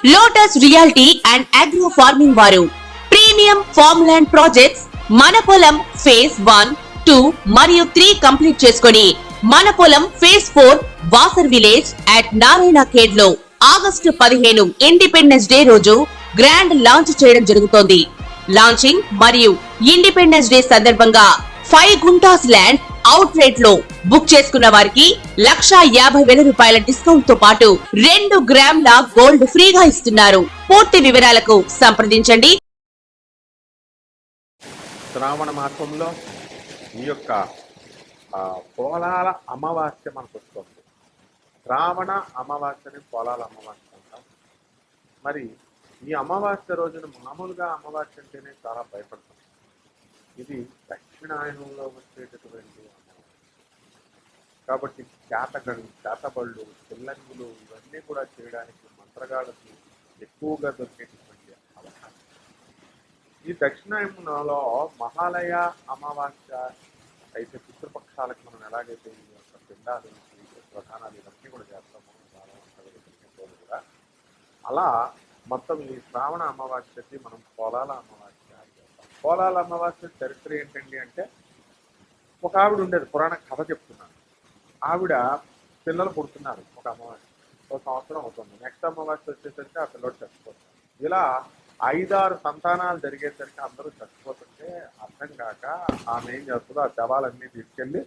Lotus reality and agro farming వారు premium farm land projects మన పొలం ఫేజ్ 1, 2 మరియు 3 కంప్లీట్ చేసుకొని మన పొలం phase 4 Wasar village at Narayana Khed లో ఆగస్టు 15 ఇండిపెండెన్స్ డే రోజు గ్రాండ్ లాంచ్ చేయడం జరుగుతోంది. లాంచింగ్ మరియు ఇండిపెండెన్స్ డే సందర్భంగా 5 గుంటాస్ ల్యాండ్ అవుట్ రేట్ లో బుక్ చేసుకున్న వారికి ₹1,50,000 డిస్కౌంట్ తో పాటు 2 గ్రాముల గోల్డ్ ఫ్రీగా ఇస్తున్నారు. పూర్తి వివరాలకు సంప్రదించండి. శ్రావణ మాసంలో ఈ యొక్క పోలాల అమావాస్య మనకు వస్తుంది. శ్రావణ అమావాస్యని పోలాల అమావాస్య అంటాం. మరి ఈ అమావాస్య రోజున మామూలుగా అమావాస్య అంటేనే చాలా భయపడతాం. ఇది దక్షిణాయనంలో వచ్చేటటువంటి అమావాస్య కాబట్టి చేతబళ్ళు, చిల్లంగులు ఇవన్నీ కూడా చేయడానికి మంత్రగాళ్ళకి ఎక్కువగా దొరికేటటువంటి అవకాశం. ఈ దక్షిణాయనంలో మహాలయ అమావాస్య అయితే పితృపక్షాలకు మనం ఎలాగైతే ఈ యొక్క పిండాలు, ప్రధానాలు ఇవన్నీ కూడా చేస్తామో కూడా అలా మొత్తం ఈ శ్రావణ అమావాస్యకి మనం పోలాల అమావాస్య చేస్తాం. పోలాల అమావాస్య చరిత్ర ఏంటండి అంటే, ఒక ఆవిడ ఉండేది, పురాణ కథ చెప్తున్నాను. ఆవిడ పిల్లలు పుడుతున్నారు. ఒక అమావాస్య ఒక సంవత్సరం అవుతుంది. నెక్స్ట్ అమావాస్య వచ్చేసరికి ఆ పిల్లలు చచ్చిపోతారు. ఇలా 5-6 సంతానాలు జరిగేసరికి అందరూ చచ్చిపోతుంటే అర్థం కాక ఆమె ఏం చేస్తుందో ఆ శవాలన్నీ తీసుకెళ్ళి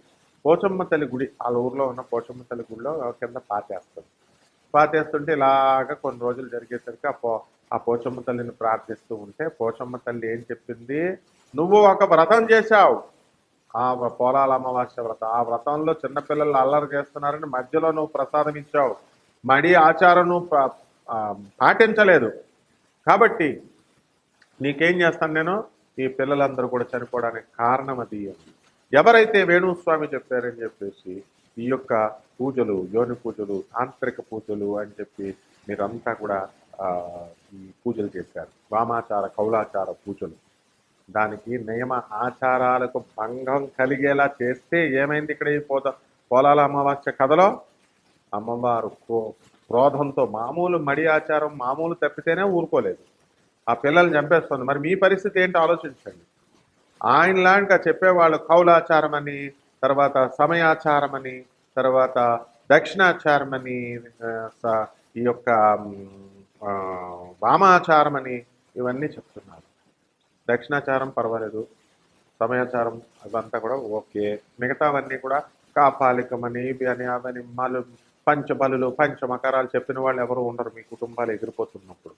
పోచమ్మ తల్లి గుడి, వాళ్ళ ఊర్లో ఉన్న పోచమ్మ తల్లి గుడిలో కింద పాతేస్తుంటే ఇలాగ కొన్ని రోజులు జరిగేసరికి ఆ పోచమ్మ తల్లిని ప్రార్థిస్తూ ఉంటే పోచమ్మ తల్లి ఏం చెప్పింది, నువ్వు ఒక వ్రతం చేశావు, ఆ పోలాల అమావాస్య వ్రతం. ఆ వ్రతంలో చిన్నపిల్లలు అల్లరి చేస్తున్నారని మధ్యలో నువ్వు ప్రసాదం ఇచ్చావు, మడి ఆచారం నువ్వు పాటించలేదు, కాబట్టి నీకేం చేస్తాను నేను, ఈ పిల్లలందరూ కూడా చనిపోవడానికి కారణం అది. ఎవరైతే వేణుస్వామి చెప్పారని చెప్పేసి ఈ యొక్క పూజలు, యోని పూజలు, తాంత్రిక పూజలు అని చెప్పి మీరంతా కూడా ఈ పూజలు చేశారు. వామాచార, కౌలాచార పూజలు. దానికి నియమ ఆచారాలకు భంగం కలిగేలా చేస్తే ఏమైంది ఇక్కడ ఈ పోలాల అమావాస్య కథలో? అమ్మవారు క్రోధంతో మామూలు మడి ఆచారం మామూలు తప్పితేనే ఊరుకోలేదు, ఆ పిల్లల్ని చంపేస్తుంది. మరి మీ పరిస్థితి ఏంటో ఆలోచించండి. ఆయనలాగా చెప్పేవాళ్ళు కౌలాచారం అని, తర్వాత సమయాచారం అని, తర్వాత దక్షిణాచారం అని, ఈ యొక్క వామాచారం అని ఇవన్నీ చెప్తున్నారు. దక్షిణాచారం పర్వాలేదు, సమయాచారం అవంతా కూడా ఓకే, మిగతావన్నీ కూడా కాపాలికమని ఇవి అని అవని పంచబలులు, పంచమకరాలు చెప్పిన వాళ్ళు ఎవరు ఉండరు మీ కుటుంబాలు ఎగిరిపోతున్నప్పుడు.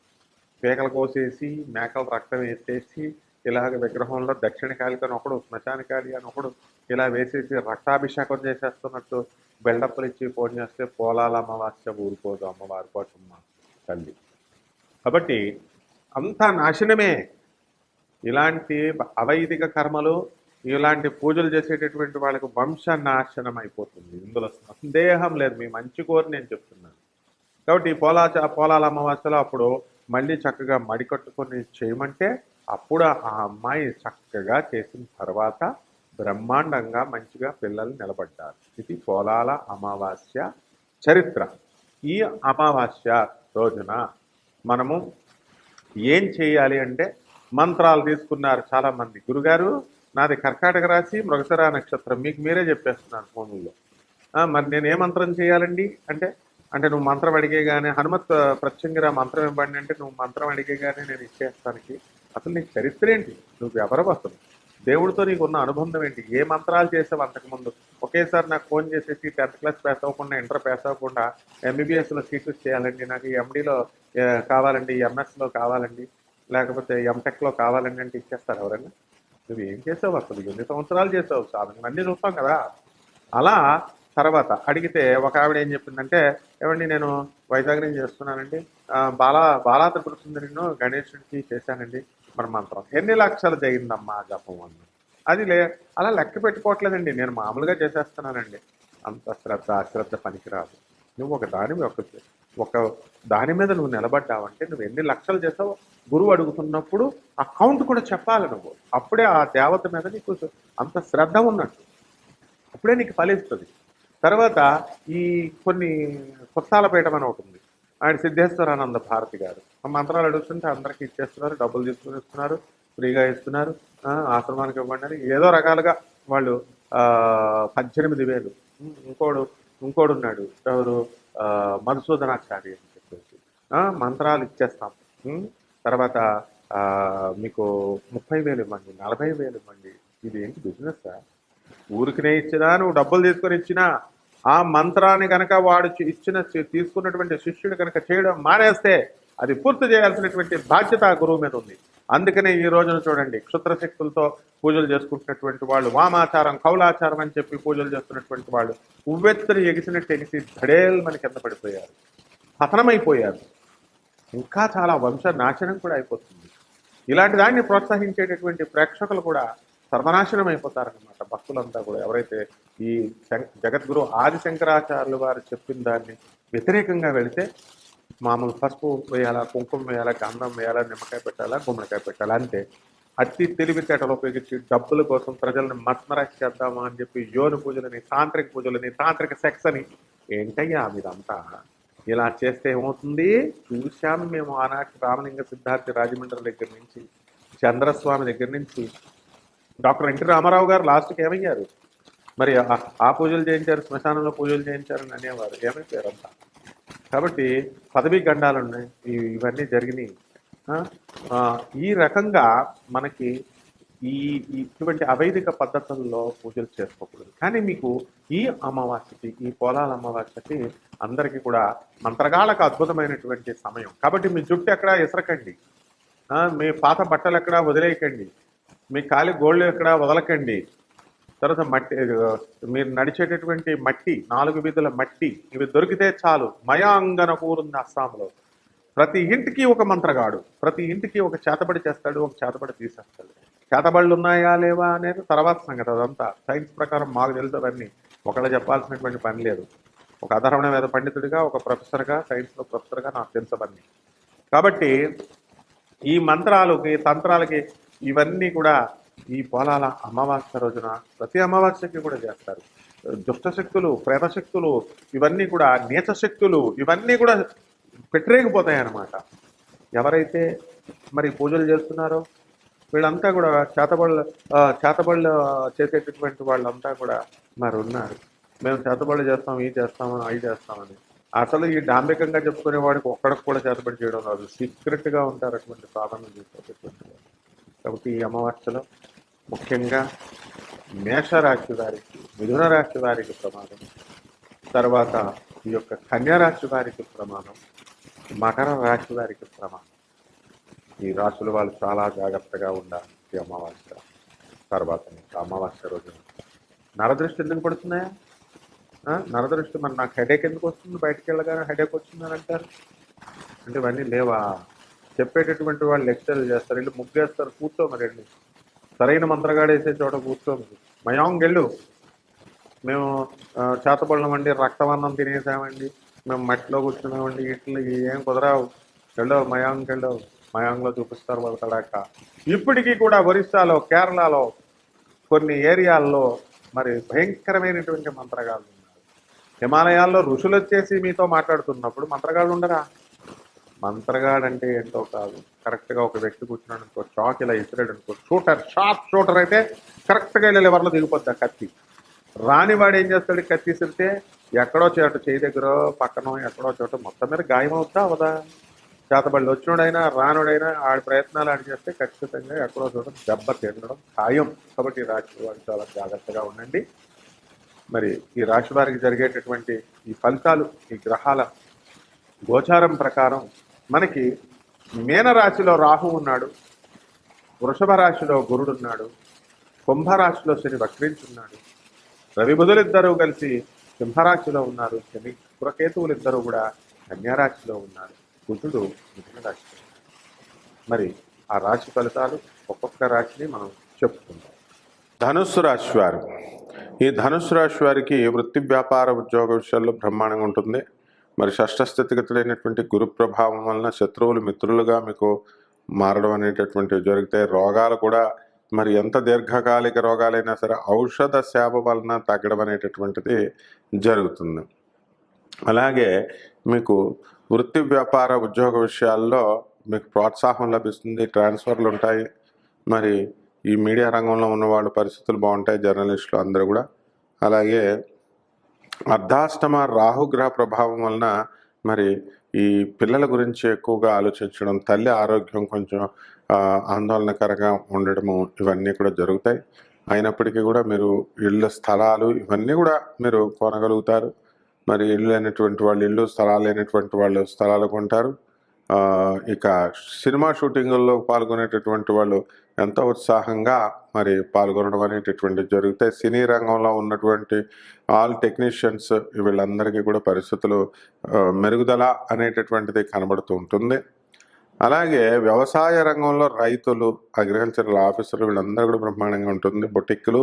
పేకలు కోసేసి మేకలు రక్తం వేసేసి ఇలాగ విగ్రహంలో దక్షిణ కాళిక అని ఒకడు, శ్మశాన కాళి అని ఒకడు ఇలా వేసేసి రక్తాభిషేకం చేసేస్తున్నట్టు బెల్డప్పులు ఇచ్చి ఫోన్ చేస్తే పోలాల అమావాస్య ఊరుకోదు అమ్మవారి పోచమ్మ తల్లి. కాబట్టి అంతా నాశనమే. ఇలాంటి అవైదిక కర్మలు, ఇలాంటి పూజలు చేసేటటువంటి వాళ్ళకు వంశ నాశనం అయిపోతుంది. ఇందులో సందేహం లేదు, మీ మంచి కోరి నేను చెప్తున్నాను. కాబట్టి పోలాల అమావాస్యలో అప్పుడు మళ్ళీ చక్కగా మడి కట్టుకొని చేయమంటే అప్పుడు ఆ అమ్మాయి చక్కగా చేసిన తర్వాత బ్రహ్మాండంగా మంచిగా పిల్లలు నిలబడ్డారు. ఇది పోలాల అమావాస్య చరిత్ర. ఈ అమావాస్య రోజున మనము ఏం చేయాలి అంటే, మంత్రాలు తీసుకున్నారు చాలామంది. గురుగారు నాది కర్కాటక రాశి, మృగశిర నక్షత్రం, మీకు మీరే చెప్పేస్తున్నాను ఫోన్లో. మరి నేను ఏ మంత్రం చేయాలండి అంటే నువ్వు మంత్రం అడిగేగానే హనుమత్ ప్రత్యంగిరా మంత్రం ఇవ్వండి అంటే నువ్వు మంత్రం అడిగేగానే నేను ఇచ్చేస్తానికి అసలు నీకు చరిత్ర ఏంటి? నువ్వు ఎవరు అసలు? దేవుడితో నీకు ఉన్న అనుబంధం ఏంటి? ఏ మంత్రాలు చేసావు అంతకుముందు? ఒకేసారి నాకు ఫోన్ చేసేసి 10th క్లాస్ పాస్ అవ్వకుండా, ఇంటర్ పాస్ అవ్వకుండా MBBSలో సీట్లు చేయాలండి, నాకు MDలో కావాలండి, MS లో కావాలండి, లేకపోతే MTechలో కావాలండి అంటే ఇచ్చేస్తారు ఎవరైనా? నువ్వు ఏం చేసావు అసలు? ఎన్ని సంవత్సరాలు చేసావు? సాధన అన్నీ చూస్తాం కదా. అలా తర్వాత అడిగితే ఒక ఆవిడ ఏం చెప్పిందంటే, ఏమండి నేను వైజాగ్ నుంచి చేస్తున్నానండి, బాలా త్రిపురసుందరి నిన్ను గణేశుడికి చేశానండి, మరి మంత్రం ఎన్ని లక్షలు జరిగిందమ్మా జపం అన్న. అది అలా లెక్క పెట్టుకోవట్లేదండి, నేను మామూలుగా చేసేస్తున్నానండి. అంత అశ్రద్ధ పనికిరాదు. నువ్వు ఒక దాని మీద నువ్వు నిలబడ్డావంటే నువ్వు ఎన్ని లక్షలు చేసావు గురువు అడుగుతున్నప్పుడు ఆ కౌంట్ కూడా చెప్పాలి నువ్వు. అప్పుడే ఆ దేవత మీద నీకు అంత శ్రద్ధ ఉన్నట్టు, అప్పుడే నీకు ఫలిస్తుంది. తర్వాత ఈ కొన్ని కొత్తాలపేట అని ఒకటి ఉంది, ఆయన సిద్ధేశ్వరానంద భారతి గారు. ఆ మంత్రాలు అడుగుతుంటే అందరికీ ఇచ్చేస్తున్నారు, డబ్బులు తీసుకుని ఇస్తున్నారు, ఫ్రీగా ఇస్తున్నారు, ఆశ్రమానికి ఇవ్వండి అని ఏదో రకాలుగా వాళ్ళు 18,000. ఇంకోడు ఉన్నాడు ఎవరు, మధుసూదనాచార్య అని చెప్పేసి మంత్రాలు ఇచ్చేస్తాం, తర్వాత మీకు 30,000 ఇవ్వండి, 40,000 ఇవ్వండి. ఇది ఏంటి బిజినెస్? ఊరికినే ఇచ్చినా, నువ్వు డబ్బులు తీసుకొని ఇచ్చినా, ఆ మంత్రాన్ని కనుక వాడు తీసుకున్నటువంటి శిష్యుడు కనుక చేయడం మానేస్తే అది పూర్తి చేయాల్సినటువంటి బాధ్యత ఆ గురువు మీద ఉంది. అందుకనే ఈ రోజున చూడండి, క్షుద్రశక్తులతో పూజలు చేసుకుంటున్నటువంటి వాళ్ళు, వామాచారం కౌలాచారం అని చెప్పి పూజలు చేస్తున్నటువంటి వాళ్ళు ఉవ్వెత్తుని ఎగిసి ధడేల్ మన కింద పడిపోయారు, పతనమైపోయారు. ఇంకా చాలా వంశ నాశనం కూడా అయిపోతుంది. ఇలాంటి దాన్ని ప్రోత్సహించేటటువంటి ప్రేక్షకులు కూడా సర్వనాశనం అయిపోతారనమాట. భక్తులంతా కూడా ఎవరైతే ఈ జగద్గురు ఆదిశంకరాచార్యులు వారు చెప్పిన దాన్ని వ్యతిరేకంగా వెళితే మామూలు పసుపు వేయాలా, కుంకుమ వేయాలా, గంధం వేయాలా, నిమ్మకాయ పెట్టాలా, గుమ్మడికాయ పెట్టాలా, అంతే. అతి తెలివితేటలు ఉపయోగించి డబ్బుల కోసం ప్రజలను మత్మరాశి చేద్దామా అని చెప్పి యోని పూజలని, తాంత్రిక సెక్స్ అని, ఏంటయ్యా మీదంతా? ఇలా చేస్తే ఏమవుతుంది? చూశాము మేము ఆనాటి రామలింగ సిద్ధార్థి రాజమండ్రి దగ్గర నుంచి, చంద్రస్వామి దగ్గర నుంచి, డాక్టర్ ఎన్టీ రామారావు గారు లాస్ట్కి ఏమయ్యారు? మరి ఆ పూజలు చేయించారు, శ్మశానంలో పూజలు చేయించారని అనేవారు, ఏమైపోయారు అంతా? కాబట్టి పదవీ గండాలు ఉన్నాయి, ఇవన్నీ జరిగినాయి. ఈ రకంగా మనకి ఇటువంటి అవైదిక పద్ధతుల్లో పూజలు చేసుకోకూడదు. కానీ మీకు ఈ అమావాస్యకి, ఈ పోలాల అమావాస్యకి అందరికీ కూడా మంత్రగాళ్ళకు అద్భుతమైనటువంటి సమయం. కాబట్టి మీ జుట్టు ఎక్కడ ఇసరకండి, మీ పాత బట్టలు ఎక్కడ వదిలేయకండి, మీ కాలి గోళ్ళు ఎక్కడ వదలకండి. తర్వాత మట్టి, మీరు నడిచేటటువంటి మట్టి, 4 వీధుల మట్టి, ఇవి దొరికితే చాలు. మయాంగన కూరుంది అస్సాంలో. ప్రతి ఇంటికి ఒక మంత్రగాడు, ప్రతి ఇంటికి ఒక చేతబడి చేస్తాడు, ఒక చేతబడి తీసేస్తాడు. చేతబడులు ఉన్నాయా లేవా అనేది తర్వాత సంగతి. అదంతా సైన్స్ ప్రకారం మాకు తెలుసువన్నీ, ఒకళ్ళు చెప్పాల్సినటువంటి పని లేదు. ఒక అధర్వణ వేద పండితుడిగా, ఒక ప్రొఫెసర్గా, సైన్స్లో ప్రొఫెసర్గా నాకు తెలుసవన్నీ. కాబట్టి ఈ మంత్రాలకి, తంత్రాలకి ఇవన్నీ కూడా ఈ పోలాల అమావాస్య రోజున, ప్రతి అమావాస్యకి కూడా చేస్తారు. దుష్టశక్తులు, ప్రేతశక్తులు, ఇవన్నీ కూడా నీచ శక్తులు, ఇవన్నీ కూడా పెట్టరేగిపోతాయి అన్నమాట. ఎవరైతే మరి పూజలు చేస్తున్నారో వీళ్ళంతా కూడా చేతబళ్ళు చేసేటటువంటి వాళ్ళంతా కూడా మరి ఉన్నారు. మేము చేతబళ్ళు చేస్తాం, ఇవి చేస్తాము, అవి చేస్తామని. అసలు ఈ డాంబికంగా చెప్పుకునే వాడికి ఒక్కడికి కూడా చేతబడి చేయడం రాదు. సీక్రెట్గా ఉంటారు అటువంటి సాధనలు చేసేటటువంటి వాళ్ళు. కాబట్టి ఈ అమావాస్యలో ముఖ్యంగా మేషరాశి వారికి, మిథున రాశి వారికి ప్రమాదం, తర్వాత ఈ యొక్క కన్యారాశి వారికి ప్రమాదం, మకర రాశి వారికి ప్రమాదం. ఈ రాశుల వాళ్ళు చాలా జాగ్రత్తగా ఉండాలి ఈ అమావాస్య తర్వాత. అమావాస్య రోజున నరదృష్టి ఎందుకు పడుతున్నాయా? నరదృష్టి మరి నాకు హెడేక్ ఎందుకు వస్తుంది, బయటకు వెళ్ళగానే హెడేక్ వచ్చిందని అంటారు. అంటే ఇవన్నీ లేవా? చెప్పేటటువంటి వాళ్ళు లెక్చర్లు చేస్తారు, వెళ్ళి ముగ్గేస్తారు, కూర్చో మరి వెళ్ళి సరైన మంత్రగాడేసే చోట కూర్చోమది. మయాంగెళ్ళు, మేము చేతబడినామండి, రక్తవర్ణం తినేసామండి, మేము మట్టిలో కూర్చున్నామండి, ఇట్లు ఏం కుదరావు, వెళ్ళవు మయాంగెళ్ళవు, మయాంగ్లో చూపిస్తారు వాళ్ళ తడాక. ఇప్పటికీ కూడా ఒరిస్సాలో, కేరళలో కొన్ని ఏరియాల్లో మరి భయంకరమైనటువంటి మంత్రగాళ్ళు ఉన్నారు. హిమాలయాల్లో ఋషులు వచ్చేసి మీతో మాట్లాడుతున్నప్పుడు మంత్రగాళ్ళు ఉండరా? మంత్రగాడు అంటే ఏంటో కాదు, కరెక్ట్గా ఒక వ్యక్తి కూర్చున్నాడు అనుకో, షాక్ ఇలా ఇసిరాడు అనుకో, షార్ప్ షూటర్ అయితే కరెక్ట్గా ఇలా లివర్లో దిగిపోద్ది ఆ కత్తి. రానివాడు ఏం చేస్తాడు, కత్తి ఇసిరితే ఎక్కడో చోట చేయి దగ్గర పక్కన ఎక్కడో చోట మొత్తం మీద గాయం అవుతా అవదా? చేతబడి వచ్చినోడైనా రానుడైనా ఆడి ప్రయత్నాలు ఆడి చేస్తే ఖచ్చితంగా ఎక్కడో చోట దెబ్బ తినడం ఖాయం. కాబట్టి ఈ రాశి వారు చాలా జాగ్రత్తగా ఉండండి. మరి ఈ రాశి వారికి జరిగేటటువంటి ఈ ఫలితాలు, ఈ గ్రహాల గోచారం ప్రకారం మనకి మీనరాశిలో రాహు ఉన్నాడు, వృషభ రాశిలో గురుడు ఉన్నాడు, కుంభరాశిలో శని వక్రించున్నాడు, రవి బుధులిద్దరూ కలిసి సింహరాశిలో ఉన్నారు, శని శుక్రకేతువులిద్దరూ కూడా కన్యారాశిలో ఉన్నారు, బుధుడు మిథున రాశిలో. మరి ఆ రాశి ఫలితాలు ఒక్కొక్క రాశిని మనం చెప్పుకుందాం. ధనుస్సు రాశి వారు, ఈ ధనుస్సు రాశి వారికి వృత్తి వ్యాపార ఉద్యోగ విషయాల్లో బ్రహ్మాండంగా ఉంటుంది. మరి షష్ఠ స్థితిగతులైనటువంటి గురు ప్రభావం వలన శత్రువులు మిత్రులుగా మీకు మారడం అనేటటువంటివి జరుగుతాయి. రోగాలు కూడా మరి ఎంత దీర్ఘకాలిక రోగాలైనా సరే ఔషధ సేవ వలన తగ్గడం అనేటటువంటిది జరుగుతుంది. అలాగే మీకు వృత్తి వ్యాపార ఉద్యోగ విషయాల్లో మీకు ప్రోత్సాహం లభిస్తుంది, ట్రాన్స్ఫర్లు ఉంటాయి. మరి ఈ మీడియా రంగంలో ఉన్న వాళ్ళ పరిస్థితులు బాగుంటాయి, జర్నలిస్టులు అందరూ కూడా. అలాగే అర్ధాష్టమ రాహుగ్రహ ప్రభావం వలన మరి ఈ పిల్లల గురించి ఎక్కువగా ఆలోచించడం, తల్లి ఆరోగ్యం కొంచెం ఆందోళనకరంగా ఉండడము, ఇవన్నీ కూడా జరుగుతాయి. అయినప్పటికీ కూడా మీరు ఇళ్ళ స్థలాలు ఇవన్నీ కూడా మీరు కొనగలుగుతారు. మరి ఇల్లు లేనటువంటి వాళ్ళు ఇల్లు, స్థలాలు లేనటువంటి వాళ్ళు స్థలాలు కొంటారు. ఇక సినిమా షూటింగుల్లో పాల్గొనేటటువంటి వాళ్ళు ఎంతో ఉత్సాహంగా మరి పాల్గొనడం అనేటటువంటిది జరుగుతాయి. సినీ రంగంలో ఉన్నటువంటి ఆల్ టెక్నీషియన్స్ వీళ్ళందరికీ కూడా పరిస్థితులు మెరుగుదల అనేటటువంటిది కనబడుతూ ఉంటుంది. అలాగే వ్యవసాయ రంగంలో రైతులు, అగ్రికల్చరల్ ఆఫీసర్లు వీళ్ళందరూ కూడా బ్రహ్మాండంగా ఉంటుంది. బొటిక్కులు,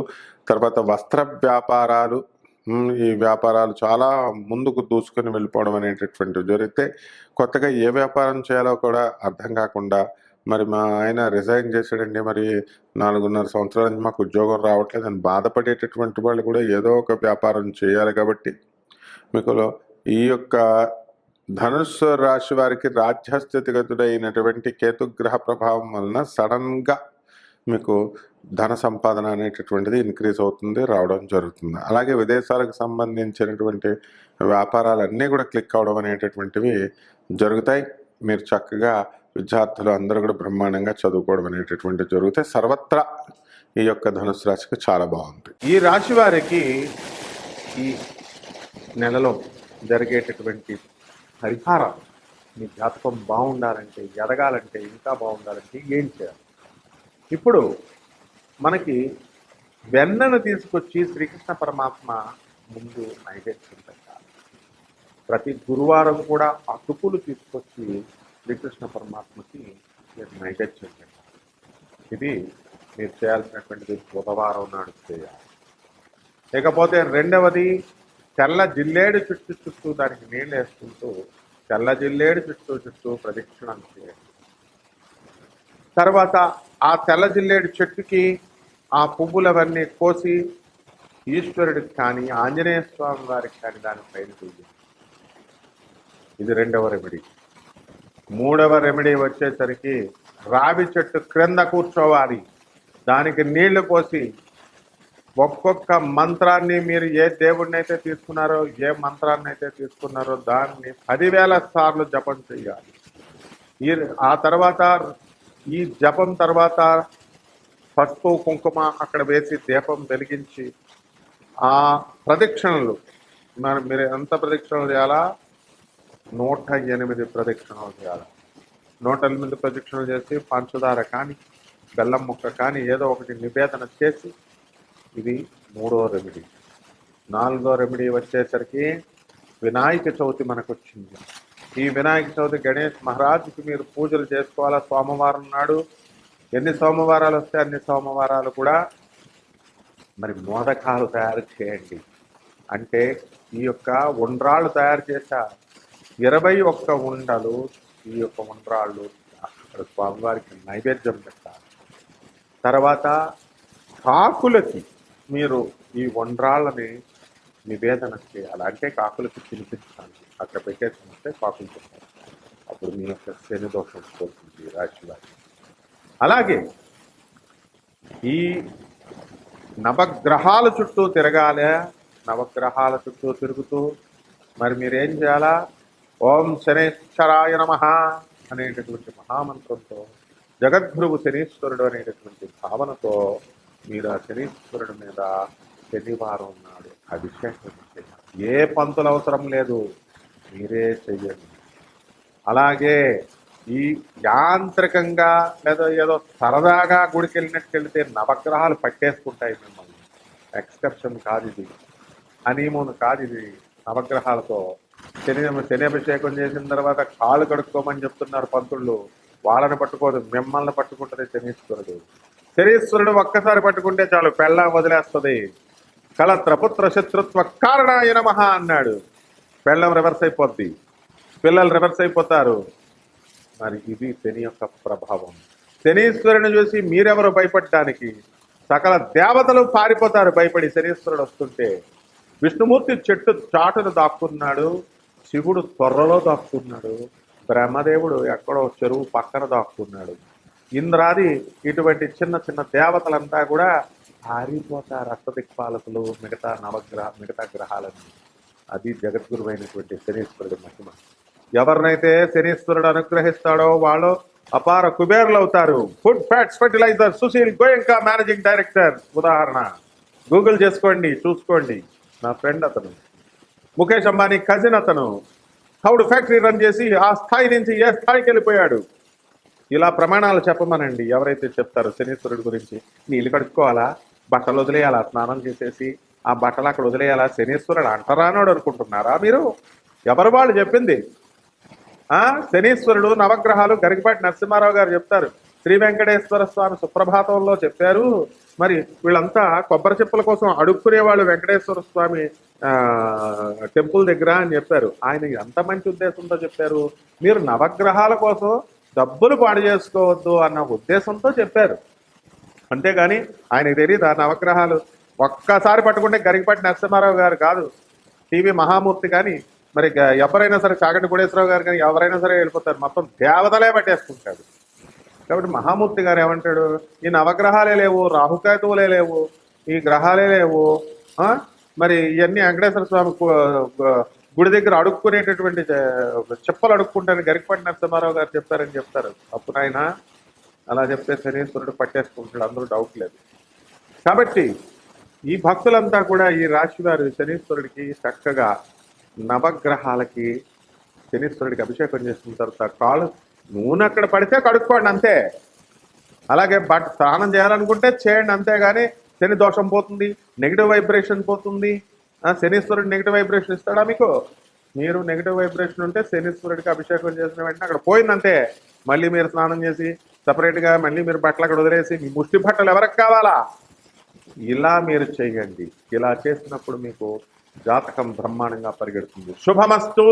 తర్వాత వస్త్ర వ్యాపారాలు, ఈ వ్యాపారాలు చాలా ముందుకు దూసుకొని వెళ్ళిపోవడం అనేటటువంటివి జరిగితే కొత్తగా ఏ వ్యాపారం చేయాలో కూడా అర్థం కాకుండా మరి మా ఆయన రిజైన్ చేశాడండి, మరి 4.5 సంవత్సరాల నుంచి మాకు ఉద్యోగం రావట్లేదు అని బాధపడేటటువంటి వాళ్ళు కూడా ఏదో ఒక వ్యాపారం చేయాలి. కాబట్టి మీకు ఈ యొక్క ధనుస్సు రాశి వారికి రాజ్యస్థితిగతుడైనటువంటి కేతుగ్రహ ప్రభావం వలన సడన్గా మీకు ధన సంపాదన అనేటటువంటిది ఇంక్రీజ్ అవుతుంది, రావడం జరుగుతుంది. అలాగే విదేశాలకు సంబంధించినటువంటి వ్యాపారాలన్నీ కూడా క్లిక్ అవడం అనేటటువంటివి జరుగుతాయి. మీరు చక్కగా విద్యార్థులు అందరూ కూడా బ్రహ్మాండంగా చదువుకోవడం అనేటటువంటివి జరుగుతాయి. సర్వత్రా ఈ యొక్క ధనుసు రాశికి చాలా బాగుంటుంది. ఈ రాశి వారికి ఈ నెలలో జరిగేటటువంటి పరిహారం, మీ జాతకం బాగుండాలంటే, ఎదగాలంటే, ఇంకా బాగుండాలంటే ఏం చేయాలి? ఇప్పుడు మనకి వెన్నను తీసుకొచ్చి శ్రీకృష్ణ పరమాత్మ ముందు నైవేద్యం పెట్టాలి. ప్రతి గురువారం కూడా అటుకులు తీసుకొచ్చి శ్రీకృష్ణ పరమాత్మకి మీరు నైవేద్యం పెట్టాలి. ఇది మీరు చేయాల్సినటువంటిది బుధవారం నాడు చేయాలి. లేకపోతే రెండవది, తెల్ల జిల్లేడు చుట్టూ దానికి నీళ్ళు వేసుకుంటూ తెల్ల జిల్లేడు చుట్టూ ప్రదక్షిణం చేయండి. తర్వాత ఆ తెల్ల జిల్లేడు చెట్టుకి ఆ పువ్వులవన్నీ కోసి ఈశ్వరుడికి కానీ ఆంజనేయ స్వామి వారికి కానీ దానిపైన చేయండి. ఇది రెండవ రెమెడీ. మూడవ రెమెడీ వచ్చేసరికి రావి చెట్టు క్రింద కూర్చోవాలి, దానికి నీళ్లు పోసి ఒక్కొక్క మంత్రాన్ని మీరు ఏ దేవుడిని అయితే తీసుకున్నారో, ఏ మంత్రాన్ని అయితే తీసుకున్నారో దాన్ని 10,000 సార్లు జపం చేయాలి. ఆ తర్వాత ఈ జపం తర్వాత పసుపు కుంకుమ అక్కడ వేసి దీపం వెలిగించి ఆ ప్రదక్షిణలు మీరు ఎంత ప్రదక్షిణలు చేయాలా? 108 ప్రదక్షిణలు చేయాలి. 108 ప్రదక్షిణలు చేసి పంచదార కానీ బెల్లం ముక్క కానీ ఏదో ఒకటి నివేదన చేసి, ఇది 3వ రెమెడీ. 4వ రెమెడీ వచ్చేసరికి వినాయక చవితి మనకు వచ్చింది. ఈ వినాయక చవితి గణేష్ మహారాజుకి మీరు పూజలు చేసుకోవాలా. సోమవారం నాడు ఎన్ని సోమవారాలు వస్తే అన్ని సోమవారాలు కూడా మరి మోదకాలు తయారు చేయండి. అంటే ఈ యొక్క ఉండ్రాళ్ళు తయారు చేశా 21 ఉండలు, ఈ యొక్క ఉండ్రాళ్ళు అక్కడ స్వామివారికి నైవేద్యం పెట్టాలి. తర్వాత కాకులకి మీరు ఈ ఉండ్రాళ్ళని నివేదన చేయాలి. అంటే కాకులకి తినిపించాలి. అక్కడ పెట్టేసుకుంటే కాకులు తింటారు. అప్పుడు మీ యొక్క శని దోషం పోతుంది రాశి వారికి. అలాగే ఈ నవగ్రహాల చుట్టూ తిరగాలి. నవగ్రహాల చుట్టూ తిరుగుతూ మరి మీరేం చేయాలా? ఓం శనేశ్వరాయ నమః అనేటటువంటి మహామంత్రంతో, జగద్గురువు శనీశ్వరుడు అనేటటువంటి భావనతో మీరు ఆ శనీశ్వరుడి మీద శనివారం నాడు అభిషేకం చేయాలి. ఏ పంతులు అవసరం లేదు, మీరే చెయ్యండి. అలాగే ఈ యాంత్రికంగా లేదా ఏదో సరదాగా గుడికి వెళ్ళినట్టు వెళితే నవగ్రహాలు పట్టేసుకుంటాయి మిమ్మల్ని. ఎక్స్కర్షన్ కాదు ఇది, హనీమూన్ కాదు ఇది. నవగ్రహాలతో శని అభిషేకం చేసిన తర్వాత కాళ్ళు కడుక్కోమని చెప్తున్నారు పంతుళ్ళు. వాళ్ళని పట్టుకోదు, మిమ్మల్ని పట్టుకుంటుంది శనీశ్వరుడు. శనీశ్వరుడు ఒక్కసారి పట్టుకుంటే చాలు, పెళ్ళ వదిలేస్తుంది. కలత్రపుత్ర శత్రుత్వ కారణాయ నమః అన్నాడు. పెళ్ళం రివర్స్ అయిపోద్ది, పిల్లలు రివర్స్ అయిపోతారు. మరి ఇది శని యొక్క ప్రభావం. శనీశ్వరుని చూసి మీరెవరు భయపడడానికి? సకల దేవతలు పారిపోతారు భయపడి శనీశ్వరుడు వస్తుంటే. విష్ణుమూర్తి చెట్టు చాటును దాక్కున్నాడు. శివుడు త్వరలో దాక్కున్నాడు, బ్రహ్మదేవుడు ఎక్కడో చెరువు పక్కన దాక్కున్నాడు, ఇంద్రాది ఇటువంటి చిన్న చిన్న దేవతలంతా కూడా ఆరిపోతారు అష్టదిక్పాలకులు మిగతా గ్రహాలని. అది జగద్గురువైనటువంటి శనీశ్వరుడి మహిమ. ఎవరినైతే శనీశ్వరుడు అనుగ్రహిస్తాడో వాళ్ళు అపార కుబేర్లు అవుతారు. Food fats fertiliser Sushil Goenka managing director. ఉదాహరణ గూగుల్ చేసుకోండి, చూసుకోండి. నా ఫ్రెండ్ అతను, ముఖేష్ అంబానీ కజిన్ అతను. హౌడ్ ఫ్యాక్టరీ రన్ చేసి ఆ స్థాయి నుంచి ఏ స్థాయికి వెళ్ళిపోయాడు. ఇలా ప్రమాణాలు చెప్పమనండి ఎవరైతే చెప్తారో శనీశ్వరుడి గురించి. నీళ్ళు కడుక్కోవాలా, బట్టలు వదిలేయాలా, స్నానం చేసేసి ఆ బట్టలు అక్కడ వదిలేయాలా? శనీశ్వరుడు అంటరానోడు అనుకుంటున్నారా మీరు? ఎవరు వాళ్ళు చెప్పింది? శనీశ్వరుడు నవగ్రహాలు గరికపాటి నరసింహారావు గారు చెప్తారు. శ్రీ వెంకటేశ్వర స్వామి సుప్రభాతంలో చెప్పారు. మరి వీళ్ళంతా కొబ్బరి చెప్పుల కోసం అడుక్కునేవాళ్ళు వెంకటేశ్వర స్వామి టెంపుల్ దగ్గర అని చెప్పారు. ఆయన ఎంత మంచి ఉద్దేశంతో చెప్పారు? మీరు నవగ్రహాల కోసం డబ్బులు పాడు చేసుకోవద్దు అన్న ఉద్దేశంతో చెప్పారు. అంతేగాని ఆయనకు తెలియదు ఆ నవగ్రహాలు ఒక్కసారి పట్టుకుంటే గరికపాటి నరసింహారావు గారు కాదు, టీవీ మహామూర్తి కానీ, మరి ఎవరైనా సరే చాగంటి కోటేశ్వరరావు గారు కానీ ఎవరైనా సరే వెళ్ళిపోతారు. మొత్తం దేవతలే పట్టేసుకుంటాడు. కాబట్టి మహామూర్తి గారు ఏమంటాడు? ఈ నవగ్రహాలే లేవు, రాహుకేతువులే లేవు, ఈ గ్రహాలే లేవు, మరి ఇవన్నీ వెంకటేశ్వర స్వామి గుడి దగ్గర అడుక్కునేటటువంటి చెప్పలు అడుక్కుంటారని గరికపాటి నరసింహారావు గారు చెప్తారని చెప్తారు. అప్పుడు ఆయన అలా చెప్తే శనీశ్వరుడు పట్టేసుకుంటాడు, అందరూ డౌట్ లేదు. కాబట్టి ఈ భక్తులంతా కూడా ఈ రాశి వారు శనీశ్వరుడికి చక్కగా నవగ్రహాలకి శనీశ్వరుడికి అభిషేకం చేసుకున్న తర్వాత కాళ్ళు నూనె అక్కడ పడితే కడుక్కోండి అంతే. అలాగే స్నానం చేయాలనుకుంటే చేయండి అంతేగాని శని దోషం పోతుంది, నెగిటివ్ వైబ్రేషన్ పోతుంది. శనీశ్వరుడు నెగిటివ్ వైబ్రేషన్ ఇస్తాడా మీకు? మీరు నెగిటివ్ వైబ్రేషన్ ఉంటే శనీశ్వరుడికి అభిషేకం చేసిన వెంటనే అక్కడ పోయిందంటే మళ్ళీ మీరు స్నానం చేసి సపరేట్గా మళ్ళీ మీరు బట్టలు అక్కడ వదిలేసి మీ ముష్టి బట్టలు ఎవరికి కావాలా? ఇలా మీరు చేయండి. ఇలా చేసినప్పుడు మీకు జాతకం బ్రహ్మాండంగా పరిగెడుతుంది. శుభమస్తు.